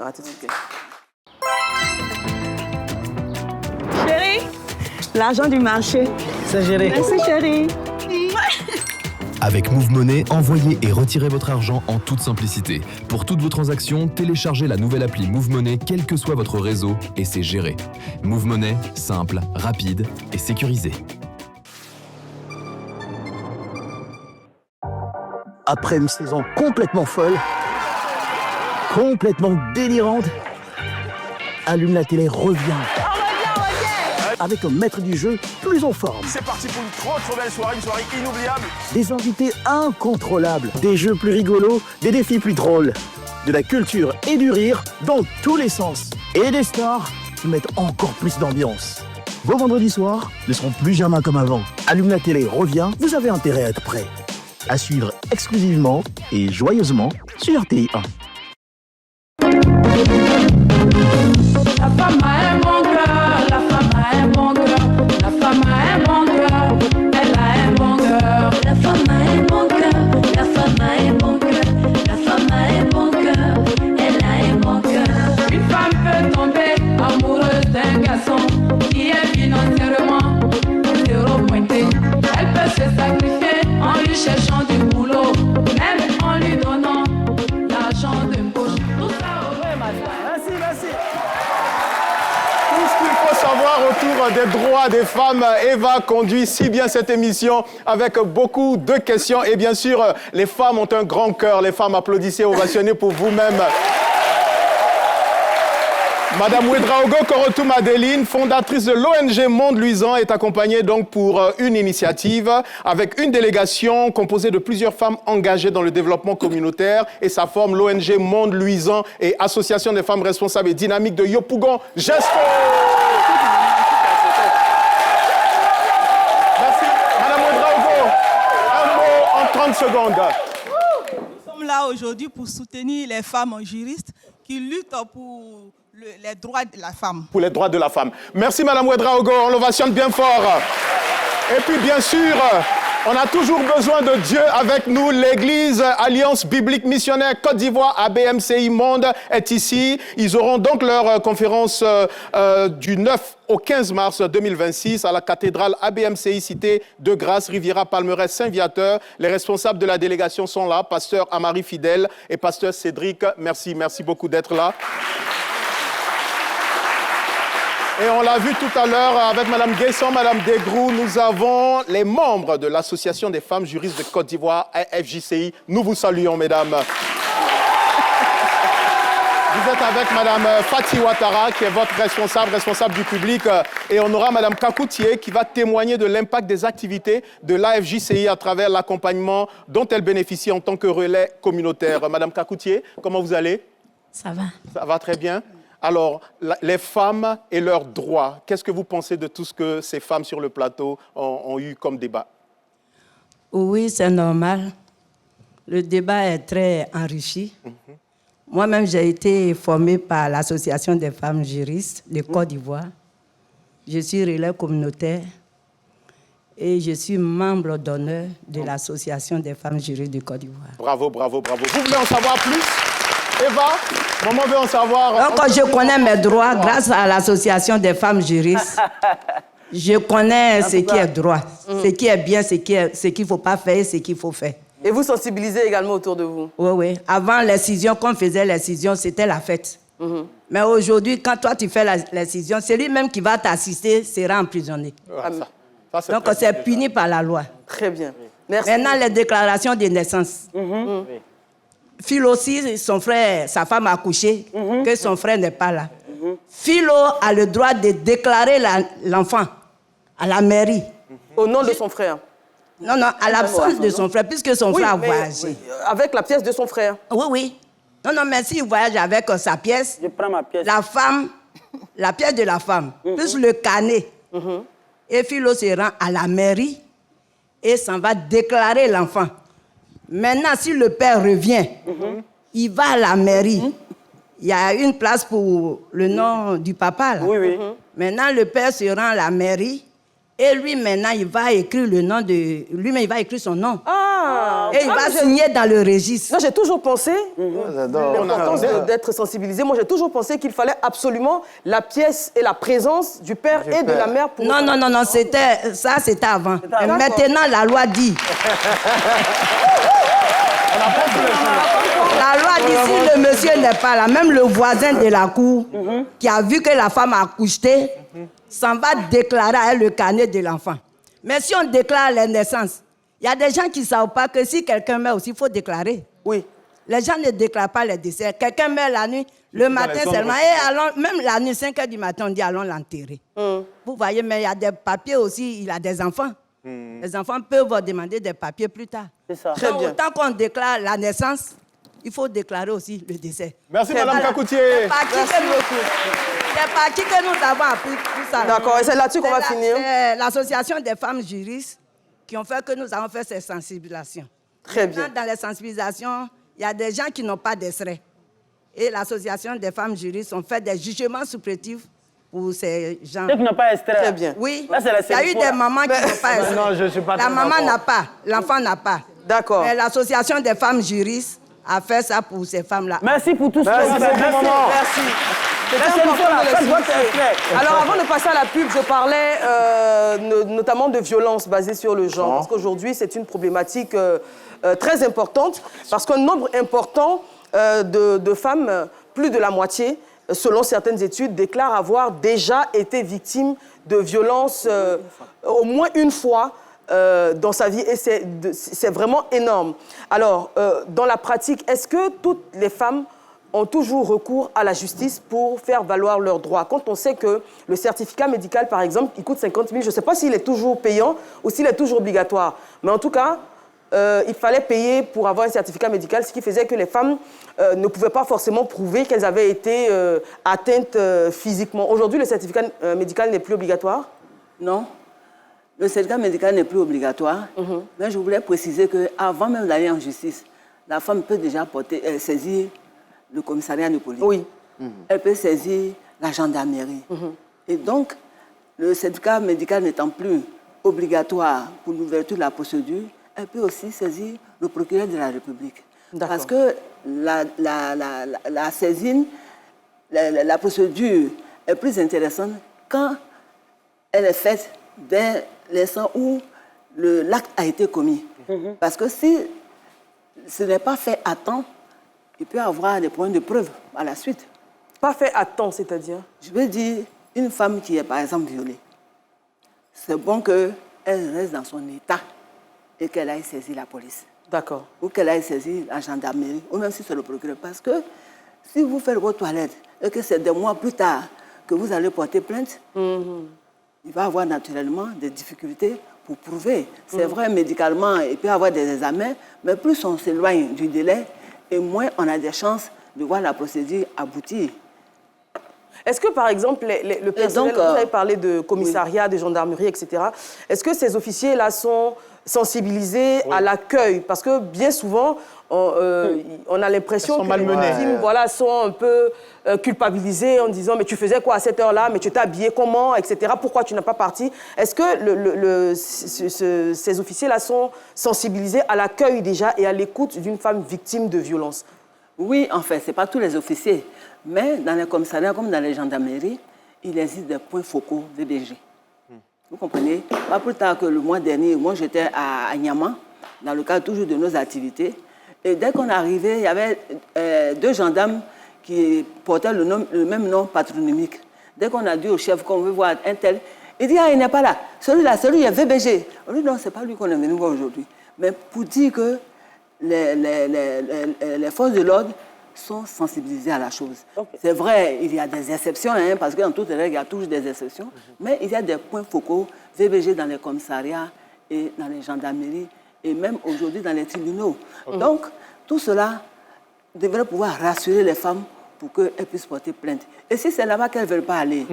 Chérie, l'argent du marché. C'est géré. Merci, chérie. Avec Move Money, envoyez et retirez votre argent en toute simplicité. Pour toutes vos transactions, téléchargez la nouvelle appli Move Money, quel que soit votre réseau, et c'est géré. Move Money, simple, rapide et sécurisé. Après une saison complètement folle, complètement délirante, Allume la télé revient. Avec un maître du jeu plus en forme. C'est parti pour une trop belle soirée, une soirée inoubliable. Des invités incontrôlables, des jeux plus rigolos, des défis plus drôles. De la culture et du rire dans tous les sens. Et des stars qui mettent encore plus d'ambiance. Vos vendredis soirs ne seront plus jamais comme avant. Allume la télé revient, vous avez intérêt à être prêt. À suivre exclusivement et joyeusement sur RTI 1. La femme a un bon cœur, la femme a un bon cœur, la femme a un bon cœur, elle a un bon cœur. La femme a un bon cœur, la femme a un bon cœur, la femme a un bon cœur, elle a un bon cœur. Une femme peut tomber amoureuse d'un garçon qui est financièrement zéro pointé. Elle peut se sacrifier en lui cherchant du boulot, même en lui donnant l'argent de poche. Tout ça au vrai, Merci, merci. Tout ce qu'il faut savoir autour des droits des femmes. Eva conduit si bien cette émission avec beaucoup de questions. Et bien sûr, les femmes ont un grand cœur. Les femmes, applaudissez, ovationnez pour vous-même. Madame Ouedraogo Korotou Madeline, fondatrice de l'ONG Monde Luisant, est accompagnée donc pour une initiative avec une délégation composée de plusieurs femmes engagées dans le développement communautaire et ça forme l'ONG Monde Luisant et Association des femmes responsables et dynamiques de Yopougon. Gesto! Merci. Madame Ouedraogo, un mot en 30 secondes. Nous sommes là aujourd'hui pour soutenir les femmes juristes qui luttent pour les droits de la femme. Pour les droits de la femme. Merci Madame Ouedraogo, on l'ovationne bien fort. Et puis bien sûr, on a toujours besoin de Dieu avec nous. L'Église Alliance Biblique Missionnaire Côte d'Ivoire, ABMCI Monde, est ici. Ils auront donc leur conférence du 9 au 15 mars 2026 à la cathédrale ABMCI Cité de Grâce, Riviera Palmeraie, Saint-Viateur. Les responsables de la délégation sont là, pasteur Amari Fidèle et pasteur Cédric. Merci beaucoup d'être là. Et on l'a vu tout à l'heure avec Mme Guesson, Mme Degrou, nous avons les membres de l'Association des femmes juristes de Côte d'Ivoire, AFJCI. Nous vous saluons, mesdames. Vous êtes avec Mme Fatih Ouattara, qui est votre responsable du public. Et on aura Mme Kakoutié, qui va témoigner de l'impact des activités de l'AFJCI à travers l'accompagnement dont elle bénéficie en tant que relais communautaire. Mme Kakoutié, comment vous allez? Ça va. Ça va très bien. Alors, les femmes et leurs droits, qu'est-ce que vous pensez de tout ce que ces femmes sur le plateau ont eu comme débat? Oui, c'est normal. Le débat est très enrichi. Moi-même, j'ai été formée par l'Association des femmes juristes de Côte d'Ivoire. Je suis relais communautaire et je suis membre d'honneur de l'Association des femmes juristes de Côte d'Ivoire. Bravo. Vous voulez en savoir plus? Eva, maman veut en savoir. Donc, je connais mes droits grâce à l'Association des femmes juristes. Je connais ce qui est droit, ce qui est bien, ce qu'il ne faut pas faire et ce qu'il faut faire. Et vous sensibilisez également autour de vous? Oui, oui. Avant l'incision, quand on faisait l'incision, c'était la fête. Mais aujourd'hui, quand toi tu fais l'incision, c'est lui-même qui va t'assister, sera emprisonné. Donc c'est puni par la loi. Très bien. Merci. Maintenant, les déclarations de naissance. Philo aussi, son frère, sa femme a accouché, que son frère n'est pas là. Philo a le droit de déclarer l'enfant à la mairie. Au nom de son frère? Non, non, à l'absence de son frère, puisque son frère a voyagé. Avec la pièce de son frère? Oui, oui. Non, non, mais s'il voyage avec sa pièce, je prends ma pièce. La femme, la pièce de la femme, plus le carnet. Et Philo se rend à la mairie et s'en va déclarer l'enfant. Maintenant, si le père revient, il va à la mairie. Il y a une place pour le nom du papa. Là. Oui, oui. Maintenant, le père se rend à la mairie et lui, maintenant, il va écrire le nom de... Lui-même, il va écrire son nom. Et il va signer dans le registre. Non, j'ai toujours pensé, l'importance d'être sensibilisé, moi j'ai toujours pensé qu'il fallait absolument la pièce et la présence du père et de la mère pour... Non, non, non, non, c'était avant. Et maintenant, la loi dit... La loi dit si le monsieur n'est pas là, même le voisin de la cour qui a vu que la femme a accouché, s'en va déclarer à elle le carnet de l'enfant. Mais si on déclare les naissances, il y a des gens qui ne savent pas que si quelqu'un meurt aussi, il faut déclarer. Oui. Les gens ne déclarent pas les décès. Quelqu'un meurt la nuit, le matin seulement. Et allons, même la nuit, 5 h du matin, on dit allons l'enterrer. Vous voyez, mais il y a des papiers aussi, il a des enfants. Les enfants peuvent demander des papiers plus tard. C'est ça. Très bien. Autant qu'on déclare la naissance, il faut déclarer aussi le décès. Merci, Madame Kakoutié. C'est par qui que nous avons appris tout ça. D'accord, et c'est là-dessus qu'on va finir. C'est l'association des femmes juristes qui ont fait que nous avons fait ces sensibilisations. Très bien. Dans les sensibilisations, il y a des gens qui n'ont pas d'extrait. Et l'association des femmes juristes ont fait des jugements supplétifs pour ces gens. Ceux qui n'ont pas extrait. Très bien. Oui, là, il y a eu des mamans qui n'ont pas extrait. Non, je ne suis pas La maman n'a pas, l'enfant n'a pas. D'accord. Mais l'association des femmes juristes a fait ça pour ces femmes-là. Merci pour tout ce que vous avez fait. Merci. Alors, avant de passer à la pub, je parlais notamment de violences basées sur le genre. Parce qu'aujourd'hui, c'est une problématique très importante. Parce qu'un nombre important de femmes, plus de la moitié, selon certaines études, déclarent avoir déjà été victimes de violences au moins une fois dans sa vie. Et c'est vraiment énorme. Alors, dans la pratique, est-ce que toutes les femmes ont toujours recours à la justice pour faire valoir leurs droits? Quand on sait que le certificat médical, par exemple, il coûte 50 000, je ne sais pas s'il est toujours payant ou s'il est toujours obligatoire. Mais en tout cas, il fallait payer pour avoir un certificat médical, ce qui faisait que les femmes ne pouvaient pas forcément prouver qu'elles avaient été atteintes physiquement. Aujourd'hui, le certificat médical n'est plus obligatoire? Non. Le certificat médical n'est plus obligatoire. Mais je voulais préciser qu'avant même d'aller en justice, la femme peut déjà saisir le commissariat de police. Oui. Elle peut saisir la gendarmerie. Et donc, le certificat médical n'étant plus obligatoire pour l'ouverture de la procédure, elle peut aussi saisir le procureur de la République. Parce que la saisine, la procédure est plus intéressante quand elle est faite dès l'instant où l'acte a été commis. Parce que si ce n'est pas fait à temps, il peut y avoir des problèmes de preuve à la suite. Pas fait à temps, c'est-à-dire? Je veux dire, une femme qui est par exemple violée, c'est bon qu'elle reste dans son état et qu'elle aille saisir la police. D'accord. Ou qu'elle aille saisir la gendarmerie, ou même si c'est le procureur. Parce que si vous faites vos toilettes et que c'est des mois plus tard que vous allez porter plainte, il va y avoir naturellement des difficultés pour prouver. C'est vrai, médicalement, il peut y avoir des examens, mais plus on s'éloigne du délai, et moins on a des chances de voir la procédure aboutir. Est-ce que, par exemple, le personnel, vous avez parlé de commissariat, de gendarmerie, etc., est-ce que ces officiers-là sont sensibilisés à l'accueil? Parce que bien souvent, on a l'impression que les victimes sont un peu culpabilisés en disant « mais tu faisais quoi à cette heure-là? Mais tu t'es habillé comment? Etc. Pourquoi tu n'as pas parti ?» Est-ce que ces officiers-là sont sensibilisés à l'accueil déjà et à l'écoute d'une femme victime de violence? Oui, en fait, ce n'est pas tous les officiers. Mais dans les commissariats comme dans les gendarmeries, il existe des points focaux VBG. Vous comprenez? Pas plus tard que le mois dernier, moi j'étais à Niamey, dans le cadre toujours de nos activités. Et dès qu'on arrivait, il y avait 2 gendarmes qui portaient le même nom patronymique. Dès qu'on a dit au chef qu'on veut voir un tel, il dit, ah, il n'est pas là. Celui-là, celui, il est VBG. On dit, non, ce n'est pas lui qu'on est venu voir aujourd'hui. Mais pour dire que les forces de l'ordre sont sensibilisées à la chose. Okay. C'est vrai, il y a des exceptions, hein, parce qu'en toutes les règles, il y a toujours des exceptions. Mais il y a des points focaux, VBG dans les commissariats et dans les gendarmeries, et même aujourd'hui dans les tribunaux. Okay. Donc, tout cela devrait pouvoir rassurer les femmes pour qu'elles puissent porter plainte. Et si c'est là-bas qu'elles ne veulent pas aller,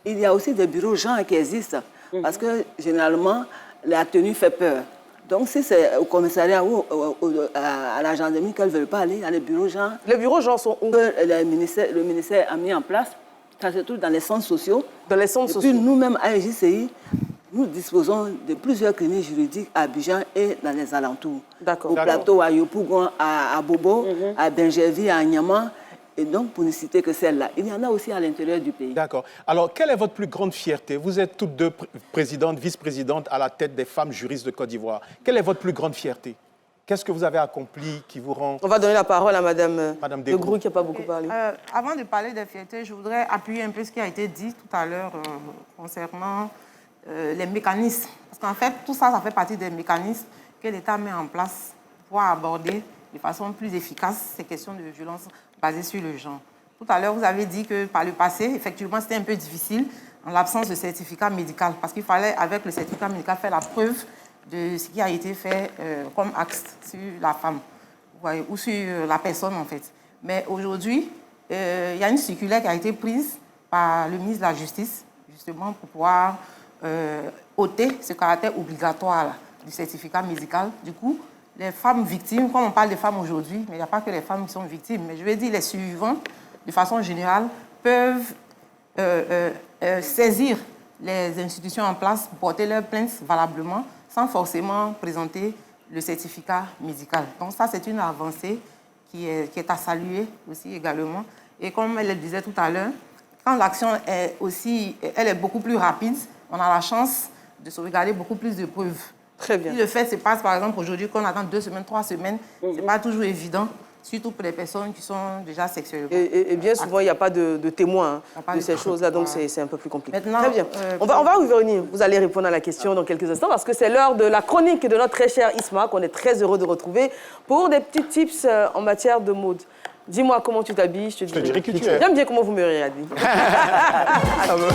il y a aussi des bureaux gens qui existent, parce que généralement, la tenue fait peur. Donc, si c'est au commissariat ou à la gendarmerie qu'elles ne veulent pas aller, il y a les bureaux gens. Les bureaux gens sont où? Le ministère a mis en place, ça se trouve dans les centres sociaux. Dans les centres sociaux. Et puis nous-mêmes, à EJCI, nous disposons de plusieurs cliniques juridiques à Abidjan et dans les alentours. D'accord. Au plateau, à Yopougon, à Bobo, à Benjervi, à Niamey. Et donc, pour ne citer que celle-là, il y en a aussi à l'intérieur du pays. D'accord. Alors, quelle est votre plus grande fierté? Vous êtes toutes deux présidentes, vice-présidentes à la tête des femmes juristes de Côte d'Ivoire. Quelle est votre plus grande fierté? Qu'est-ce que vous avez accompli qui vous rend... On va donner la parole à Madame Degrou, qui n'a pas beaucoup parlé. Avant de parler des fiertés, je voudrais appuyer un peu ce qui a été dit tout à l'heure concernant les mécanismes. Parce qu'en fait, tout ça, ça fait partie des mécanismes que l'État met en place pour aborder de façon plus efficace ces questions de violence basées sur le genre. Tout à l'heure, vous avez dit que par le passé, effectivement, c'était un peu difficile en l'absence de certificat médical, parce qu'il fallait, avec le certificat médical, faire la preuve de ce qui a été fait comme acte sur la femme, ou sur la personne, en fait. Mais aujourd'hui, il y a une circulaire qui a été prise par le ministre de la Justice, justement, pour pouvoir ôter ce caractère obligatoire là, du certificat médical. Du coup, les femmes victimes, comme on parle des femmes aujourd'hui, mais il n'y a pas que les femmes qui sont victimes, mais je vais dire les survivantes, de façon générale, peuvent saisir les institutions en place pour porter leurs plaintes valablement, sans forcément présenter le certificat médical. Donc ça, c'est une avancée qui est à saluer aussi également. Et comme elle le disait tout à l'heure, quand l'action est aussi, elle est beaucoup plus rapide, on a la chance de sauvegarder beaucoup plus de preuves. Très bien. Si le fait se passe, par exemple, aujourd'hui, qu'on attend 2 semaines, 3 semaines, ce n'est pas toujours évident, surtout pour les personnes qui sont déjà sexuellement. Et bien souvent, il n'y a pas de témoins de ces choses-là, donc c'est un peu plus compliqué. Maintenant, très bien. On va y revenir. Vous allez répondre à la question dans quelques instants, parce que c'est l'heure de la chronique de notre très cher Isma, qu'on est très heureux de retrouver, pour des petits tips en matière de mode. Dis-moi comment tu t'habilles, je te dirai qui tu es. J'aime bien comment vous me regardez. Ça va.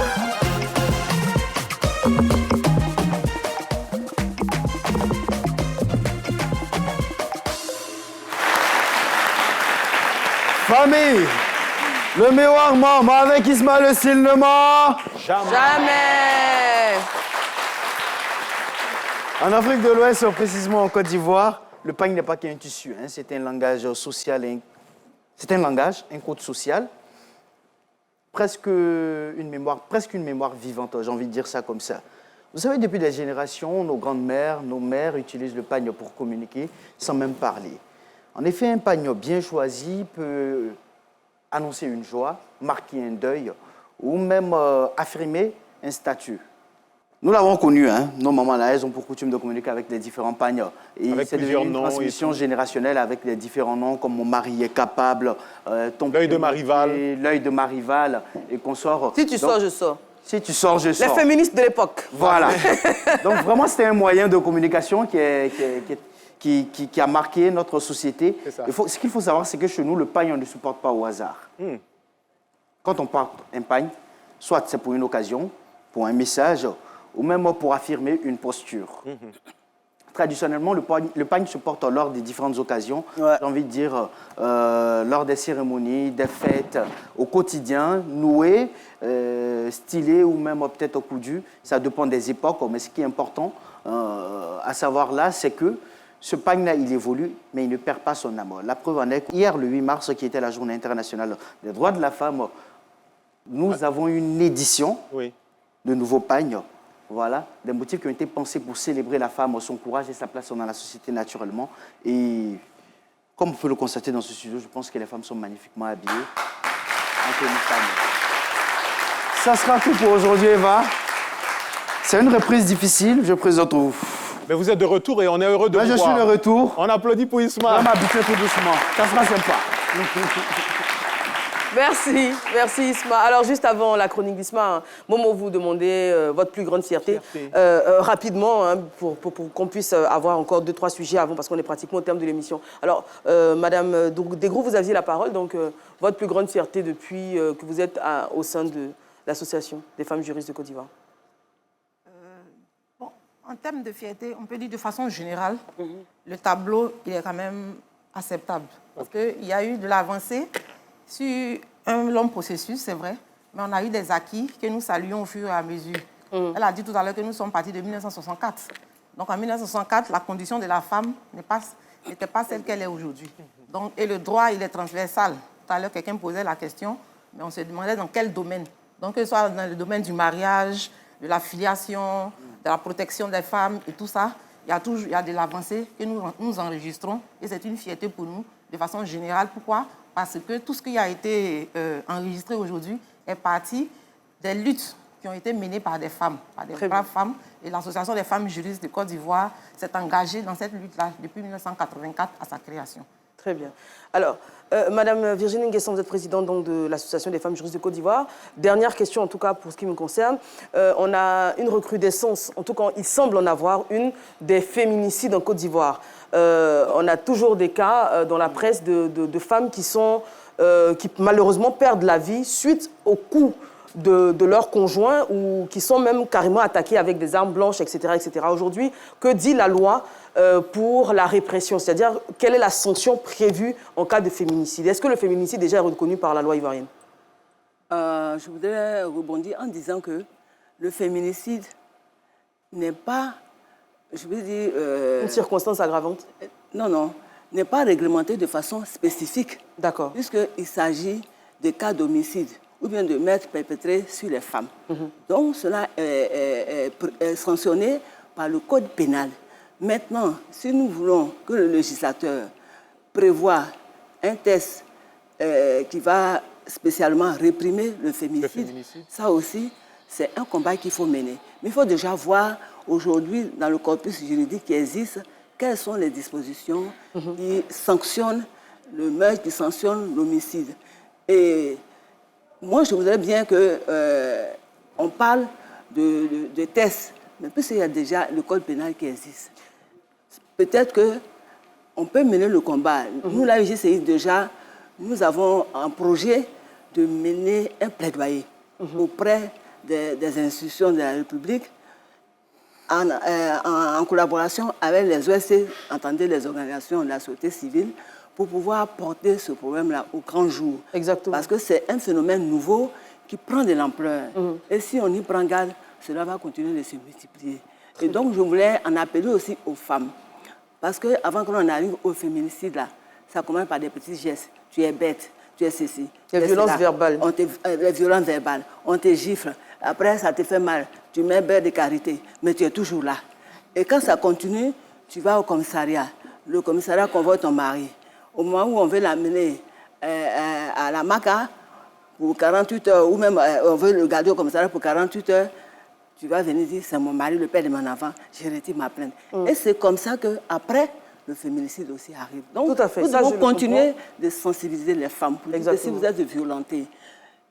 Famille, le miroir ment, mais avec Isma le style ne ment jamais. En Afrique de l'Ouest, précisément en Côte d'Ivoire, le pagne n'est pas qu'un tissu, hein, c'est un langage social, c'est un langage, un code social, presque une mémoire vivante, j'ai envie de dire ça comme ça. Vous savez, depuis des générations, nos grandes-mères, nos mères utilisent le pagne pour communiquer sans même parler. En effet, un pagne bien choisi peut annoncer une joie, marquer un deuil ou même affirmer un statut. Nous l'avons connu, hein, nos mamans là, elles ont pour coutume de communiquer avec les différents pagnes. Et c'est devenu une transmission générationnelle avec les différents noms comme mon mari est capable, l'œil de Marival. L'œil de Marival et qu'on sort. Si tu sors, je sors. Si tu sors, je sors. Les féministes de l'époque. Voilà. Donc vraiment, c'était un moyen de communication qui a marqué notre société. Ce qu'il faut savoir, c'est que chez nous, le pagne, on ne supporte pas au hasard. Quand on porte un pagne, soit c'est pour une occasion, pour un message, ou même pour affirmer une posture. Traditionnellement, le pagne se porte lors des différentes occasions, j'ai envie de dire, lors des cérémonies, des fêtes, au quotidien, noué, stylé ou même peut-être au coudu. Ça dépend des époques, mais ce qui est important à savoir là, c'est que ce pagne-là, il évolue, mais il ne perd pas son amour. La preuve en est qu'hier, le 8 mars, qui était la journée internationale des droits de la femme, nous avons une édition de nouveaux pagnes. Voilà, des motifs qui ont été pensés pour célébrer la femme, son courage et sa place dans la société naturellement. Et comme on peut le constater dans ce studio, je pense que les femmes sont magnifiquement habillées. Ça sera tout pour aujourd'hui, Eva. C'est une reprise difficile, je présente au... Mais vous êtes de retour et on est heureux de vous voir. Je suis de retour. On applaudit pour Isma. On va m'habituer tout doucement. Ça sera sympa. Merci Isma. Alors juste avant la chronique d'Isma, Momo, vous demandez votre plus grande fierté. Rapidement, hein, pour qu'on puisse avoir encore 2-3 sujets avant, parce qu'on est pratiquement au terme de l'émission. Alors, Madame Degrou, vous aviez la parole, donc votre plus grande fierté depuis que vous êtes au sein de l'Association des femmes juristes de Côte d'Ivoire. En termes de fierté, on peut dire de façon générale, le tableau il est quand même acceptable. Parce qu'il y a eu de l'avancée sur un long processus, c'est vrai, mais on a eu des acquis que nous saluons au fur et à mesure. Elle a dit tout à l'heure que nous sommes partis de 1964. Donc en 1964, la condition de la femme n'était pas celle qu'elle est aujourd'hui. Et le droit, il est transversal. Tout à l'heure, quelqu'un posait la question, mais on se demandait dans quel domaine. Donc que ce soit dans le domaine du mariage, de la filiation, de la protection des femmes et tout ça, il y a de l'avancée que nous enregistrons et c'est une fierté pour nous de façon générale. Pourquoi? Parce que tout ce qui a été enregistré aujourd'hui est parti des luttes qui ont été menées par des femmes, par des braves femmes. Et l'Association des femmes juristes de Côte d'Ivoire s'est engagée dans cette lutte-là depuis 1984 à sa création. Très bien. Alors, Madame Virginie Nguessan, vous êtes présidente donc, de l'Association des femmes juristes de Côte d'Ivoire. Dernière question, en tout cas, pour ce qui me concerne. On a une recrudescence, en tout cas, il semble en avoir une, des féminicides en Côte d'Ivoire. On a toujours des cas dans la presse de femmes qui malheureusement perdent la vie suite au coup de leurs conjoints ou qui sont même carrément attaqués avec des armes blanches, etc. etc. Aujourd'hui, que dit la loi pour la répression? C'est-à-dire, quelle est la sanction prévue en cas de féminicide? Est-ce que le féminicide déjà est reconnu par la loi ivoirienne? Je voudrais rebondir en disant que le féminicide n'est pas, je veux dire... une circonstance aggravante? Non, n'est pas réglementé de façon spécifique. D'accord. Puisqu'il s'agit de cas d'homicide ou bien de meurtre perpétré sur les femmes. Donc, cela est sanctionné par le code pénal. Maintenant, si nous voulons que le législateur prévoie un test qui va spécialement réprimer le féminicide, ça aussi, c'est un combat qu'il faut mener. Mais il faut déjà voir aujourd'hui, dans le corpus juridique qui existe, quelles sont les dispositions qui sanctionnent le meurtre, qui sanctionnent l'homicide. Et moi, je voudrais bien qu'on parle de tests, mais puisqu'il y a déjà le code pénal qui existe, peut-être qu'on peut mener le combat. Nous, la UGCI, déjà, nous avons un projet de mener un plaidoyer auprès des institutions de la République en collaboration avec les OSC, entendez les organisations de la société civile, pour pouvoir porter ce problème-là au grand jour. Exactement. Parce que c'est un phénomène nouveau qui prend de l'ampleur. Et si on y prend garde, cela va continuer de se multiplier. Et donc, je voulais en appeler aussi aux femmes. Parce qu'avant que l'on arrive au féminicide, là, ça commence par des petits gestes. Tu es bête, tu es ceci. Les violences verbales. Les violences verbales. On te gifle. Après, ça te fait mal. Tu mets beurre de karité, mais tu es toujours là. Et quand ça continue, tu vas au commissariat. Le commissariat convoque ton mari. Au moment où on veut l'amener à la MACA pour 48 heures, ou même on veut le garder au commissariat pour 48 heures, tu vas venir dire, c'est mon mari, le père de mon enfant, je retire ma plainte. Et c'est comme ça qu'après, le féminicide aussi arrive. Donc, tout à fait. Nous devons continuer de sensibiliser les femmes. Pour dire que si vous êtes violentés,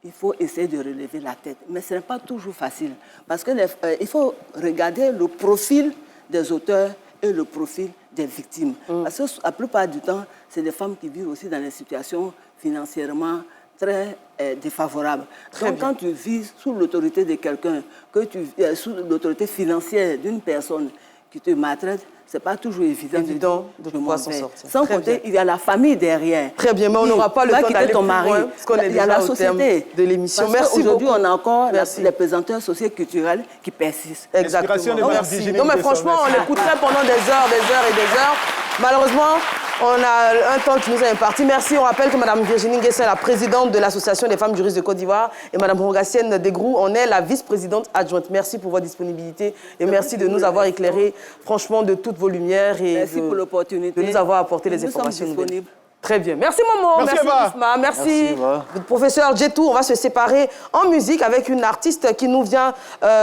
il faut essayer de relever la tête. Mais ce n'est pas toujours facile. Parce qu'il faut regarder le profil des auteurs et le profil des victimes. Parce que la plupart du temps, c'est des femmes qui vivent aussi dans des situations financièrement très défavorables. Donc, quand tu vis sous l'autorité de quelqu'un, sous l'autorité financière d'une personne qui te maltraite, ce n'est pas toujours évident de pouvoir s'en sortir. Sans compter, il y a la famille derrière. Très bien, mais on n'aura pas le temps d'aller plus loin, parce qu'on est déjà au terme de l'émission. Merci beaucoup. Aujourd'hui, on a encore les présenteurs socioculturels qui persistent. Exactement. Non, mais franchement, on l'écouterait pendant des heures et des heures. Malheureusement, on a un temps qui nous est imparti. Merci. On rappelle que Mme Virginie Nguessan est la présidente de l'Association des femmes juristes de Côte d'Ivoire et Mme Rongassienne Degrou en est la vice-présidente adjointe. Merci pour votre disponibilité et merci de nous avoir éclairés, franchement, de toutes vos lumières et merci pour l'opportunité. De nous avoir apporté les informations nouvelles. Très bien. Merci Momo. Merci Eva. Isma. Merci professeur Djetou. On va se séparer en musique avec une artiste qui nous vient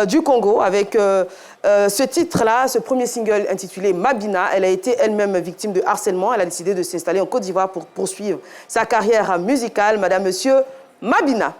du Congo avec ce titre-là, ce premier single intitulé Mabina. Elle a été elle-même victime de harcèlement. Elle a décidé de s'installer en Côte d'Ivoire pour poursuivre sa carrière musicale. Madame, monsieur, Mabina.